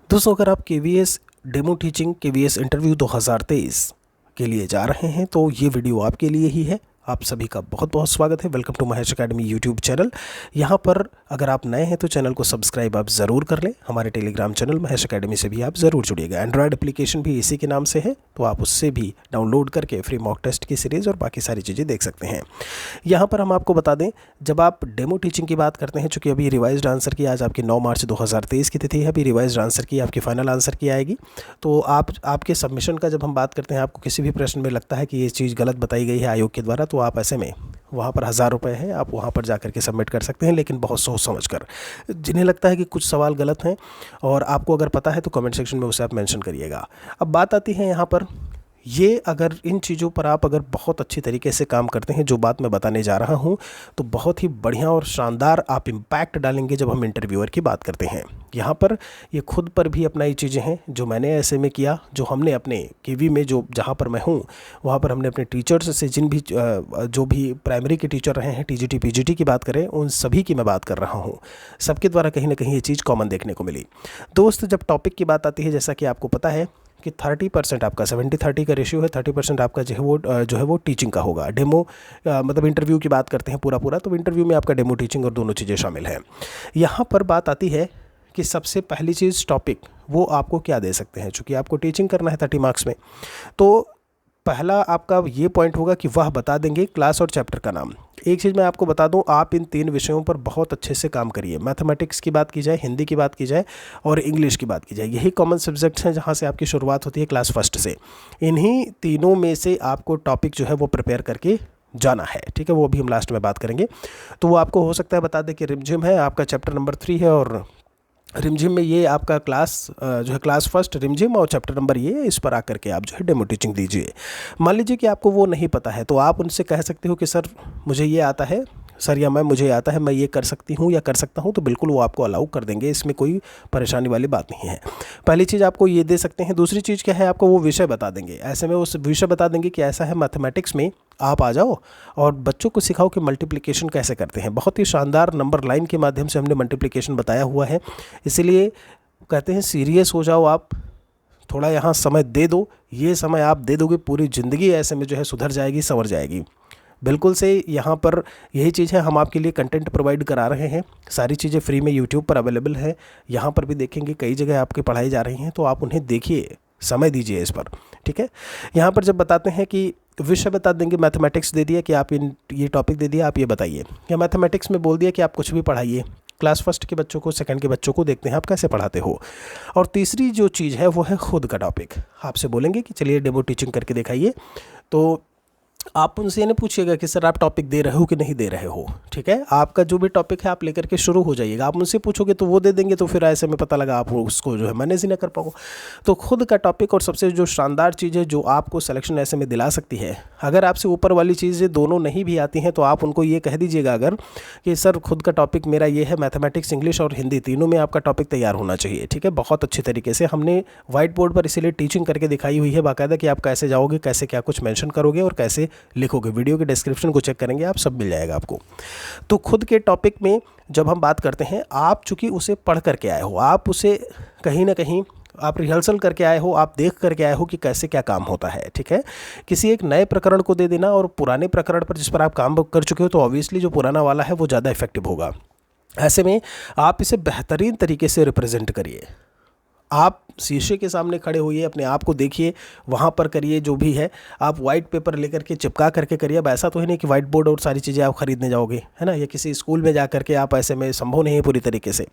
दोस्तों, अगर आप KVS demo teaching KVS interview 2023 के लिए जा रहे हैं तो ये वीडियो आपके लिए ही है। आप सभी का बहुत बहुत स्वागत है। Welcome to Mahesh Academy YouTube channel. यहाँ पर अगर आप नए हैं तो चैनल को सब्सक्राइब आप ज़रूर कर लें। हमारे टेलीग्राम चैनल महेश एकेडमी से भी आप ज़रूर जुड़िएगा। एंड्रॉयड एप्लीकेशन भी इसी के नाम से है, तो आप उससे भी डाउनलोड करके फ्री मॉक टेस्ट की सीरीज़ और बाकी सारी चीज़ें देख सकते हैं। यहाँ पर हम आपको बता दें, जब आप डेमो टीचिंग की बात करते हैं, चूँकि अभी रिवाइज्ड आंसर की आज आपकी 9 मार्च 2023 की तिथि है, अभी रिवाइज्ड आंसर की आपकी फाइनल आंसर की आएगी। तो आपके सबमिशन का जब हम बात करते हैं, आपको किसी भी प्रश्न में लगता है कि ये चीज़ गलत बताई गई है आयोग के द्वारा, तो आप ऐसे में वहाँ पर 1000 रुपये है, आप वहाँ पर जा के सबमिट कर सकते हैं, लेकिन बहुत सोच समझ कर। जिन्हें लगता है कि कुछ सवाल गलत हैं और आपको अगर पता है तो कमेंट सेक्शन में उसे आप मेंशन करिएगा। अब बात आती है यहाँ पर, ये अगर इन चीज़ों पर आप अगर बहुत अच्छी तरीके से काम करते हैं, जो बात मैं बताने जा रहा हूँ, तो बहुत ही बढ़िया और शानदार आप इम्पैक्ट डालेंगे जब हम इंटरव्यूअर की बात करते हैं। यहाँ पर ये खुद पर भी अपना ये चीज़ें हैं जो मैंने ऐसे में किया, जो हमने अपने केवी में जो जहाँ पर मैं हूँ वहाँ पर हमने अपने टीचर्स से जो भी प्राइमरी के टीचर रहे हैं, टीजीटी पीजीटी की बात करें, उन सभी की मैं बात कर रहा हूँ। सबके द्वारा कहीं ना कहीं ये चीज़ कॉमन देखने को मिली। दोस्त, जब टॉपिक की बात आती है, जैसा कि आपको पता है कि 30% आपका 70-30 का रेशियो है। 30% आपका जो है वो टीचिंग का होगा। डेमो मतलब इंटरव्यू की बात करते हैं पूरा, तो इंटरव्यू में आपका डेमो टीचिंग और दोनों चीज़ें शामिल हैं। यहाँ पर बात आती है कि सबसे पहली चीज़ टॉपिक वो आपको क्या दे सकते हैं, चूँकि आपको टीचिंग करना है 30 मार्क्स में। तो पहला आपका ये पॉइंट होगा कि वह बता देंगे क्लास और चैप्टर का नाम। एक चीज़ मैं आपको बता दूं, आप इन 3 विषयों पर बहुत अच्छे से काम करिए। मैथमेटिक्स की बात की जाए, हिंदी की बात की जाए और इंग्लिश की बात की जाए, यही कॉमन सब्जेक्ट्स हैं जहां से आपकी शुरुआत होती है क्लास फर्स्ट से। इन्हीं तीनों में से आपको टॉपिक जो है वो प्रिपेयर करके जाना है, ठीक है। वो अभी हम लास्ट में बात करेंगे। तो वो आपको हो सकता है बता दें कि रिमझिम है आपका चैप्टर नंबर 3 है, और रिमझिम में ये आपका क्लास जो है क्लास फर्स्ट रिमझिम और चैप्टर नंबर ये, इस पर आकर के आप जो है डेमो टीचिंग दीजिए। मान लीजिए कि आपको वो नहीं पता है, तो आप उनसे कह सकते हो कि सर मुझे ये आता है, सर या मैम मुझे आता है, मैं ये कर सकती हूँ या कर सकता हूँ, तो बिल्कुल वो आपको अलाउ कर देंगे। इसमें कोई परेशानी वाली बात नहीं है। पहली चीज़ आपको ये दे सकते हैं। दूसरी चीज़ क्या है, आपको वो विषय बता देंगे। ऐसे में उस विषय बता देंगे कि ऐसा है मैथमेटिक्स में आप आ जाओ और बच्चों को सिखाओ कि मल्टीप्लिकेशन कैसे करते हैं। बहुत ही शानदार नंबर लाइन के माध्यम से हमने मल्टीप्लिकेशन बताया हुआ है, इसीलिए कहते हैं सीरियस हो जाओ आप, थोड़ा यहाँ समय दे दो। ये समय आप दे दोगे, पूरी ज़िंदगी ऐसे में जो है सुधर जाएगी, संवर जाएगी। बिल्कुल से यहाँ पर यही चीज़ है, हम आपके लिए कंटेंट प्रोवाइड करा रहे हैं। सारी चीज़ें फ्री में यूट्यूब पर अवेलेबल है। यहाँ पर भी देखेंगे कई जगह आपकी पढ़ाई जा रही हैं, तो आप उन्हें देखिए, समय दीजिए इस पर, ठीक है। यहाँ पर जब बताते हैं कि विषय बता देंगे, मैथमेटिक्स दे दिया कि आप ये टॉपिक दे दिया, आप ये बताइए, या मैथमेटिक्स में बोल दिया कि आप कुछ भी पढ़ाइए। क्लास फर्स्ट के बच्चों को, सेकंड के बच्चों को देखते हैं आप कैसे पढ़ाते हो। और तीसरी जो चीज़ है वो है खुद का टॉपिक। आपसे बोलेंगे कि चलिए डेमो टीचिंग करके दिखाइए, तो आप उनसे ये नहीं पूछिएगा कि सर आप टॉपिक दे रहे हो कि नहीं दे रहे हो, ठीक है। आपका जो भी टॉपिक है आप लेकर के शुरू हो जाइएगा। आप उनसे पूछोगे तो वो दे देंगे, तो फिर ऐसे में पता लगा आप उसको जो है मैनेज ही ना कर पाओ। तो खुद का टॉपिक, और सबसे जो शानदार चीज़ है जो आपको सिलेक्शन ऐसे में दिला सकती है, अगर आपसे ऊपर वाली चीज़ें दोनों नहीं भी आती हैं तो आप उनको ये कह दीजिएगा अगर कि सर खुद का टॉपिक मेरा ये है, मैथमेटिक्स, इंग्लिश और हिंदी तीनों में आपका टॉपिक तैयार होना चाहिए, ठीक है। बहुत अच्छी तरीके से हमने व्हाइट बोर्ड पर इसीलिए टीचिंग करके दिखाई हुई है बाकायदा, कि आप कैसे जाओगे, कैसे क्या कुछ मेंशन करोगे और कैसे लिखोगे। वीडियो के डिस्क्रिप्शन को चेक करेंगे आप, सब मिल जाएगा आपको। तो खुद के टॉपिक में जब हम बात करते हैं, आप चूंकि उसे पढ़ करके आए हो, आप उसे कहीं ना कहीं आप रिहर्सल करके आए हो, आप देख करके आए हो कि कैसे क्या काम होता है, ठीक है। किसी एक नए प्रकरण को दे देना और पुराने प्रकरण पर जिस पर आप काम कर चुके हो, तो ऑब्वियसली जो पुराना वाला है वो ज़्यादा इफेक्टिव होगा। ऐसे में आप इसे बेहतरीन तरीके से रिप्रेजेंट करिए। आप शीशे के सामने खड़े होइए, अपने आप को देखिए, वहाँ पर करिए जो भी है। आप वाइट पेपर लेकर के चिपका करके करिए। अब ऐसा तो है नहीं कि वाइट बोर्ड और सारी चीज़ें आप खरीदने जाओगे, है ना, या किसी स्कूल में जा करके आप, ऐसे में संभव नहीं है पूरी तरीके से।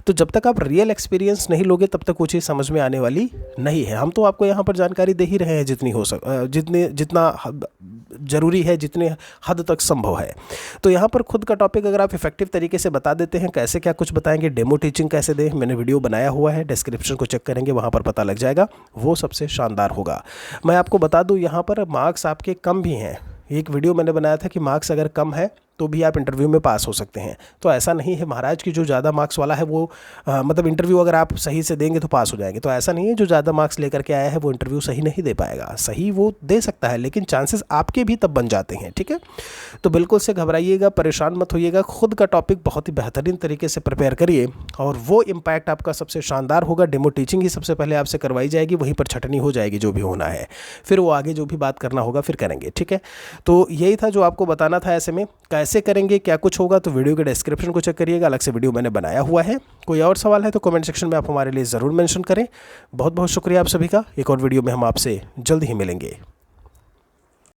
तो जब तक आप रियल एक्सपीरियंस नहीं लोगे तब तक वो चीज़ समझ में आने वाली नहीं है। हम तो आपको यहाँ पर जानकारी दे ही रहे हैं जितना ज़रूरी है, जितने हद तक संभव है। तो यहाँ पर खुद का टॉपिक अगर आप इफेक्टिव तरीके से बता देते हैं, कैसे क्या कुछ बताएंगे, डेमो टीचिंग कैसे दें, मैंने वीडियो बनाया हुआ है, डिस्क्रिप्शन को चेक करेंगे, वहाँ पर पता लग जाएगा, वो सबसे शानदार होगा। मैं आपको बता दूं, यहाँ पर मार्क्स आपके कम भी हैं। एक वीडियो मैंने बनाया था कि मार्क्स अगर कम है तो भी आप इंटरव्यू में पास हो सकते हैं। तो ऐसा नहीं है महाराज कि जो ज़्यादा मार्क्स वाला है वो मतलब इंटरव्यू अगर आप सही से देंगे तो पास हो जाएंगे, तो ऐसा नहीं है। जो ज़्यादा मार्क्स लेकर के आया है वो इंटरव्यू सही नहीं दे पाएगा, सही वो दे सकता है लेकिन चांसेस आपके भी तब बन जाते हैं, ठीक है। तो बिल्कुल से घबराइएगा, परेशान मत होइएगा, खुद का टॉपिक बहुत ही बेहतरीन तरीके से प्रिपेयर करिए और वो इम्पैक्ट आपका सबसे शानदार होगा। डेमो टीचिंग ही सबसे पहले आपसे करवाई जाएगी, वहीं पर छटनी हो जाएगी जो भी होना है, फिर वो आगे जो भी बात करना होगा फिर करेंगे, ठीक है। तो यही था जो आपको बताना था। ऐसे में कैसे करेंगे, क्या कुछ होगा, तो वीडियो के डिस्क्रिप्शन को चेक करिएगा, अलग से वीडियो मैंने बनाया हुआ है। कोई और सवाल है तो कमेंट सेक्शन में आप हमारे लिए ज़रूर मेंशन करें। बहुत बहुत शुक्रिया आप सभी का। एक और वीडियो में हम आपसे जल्द ही मिलेंगे।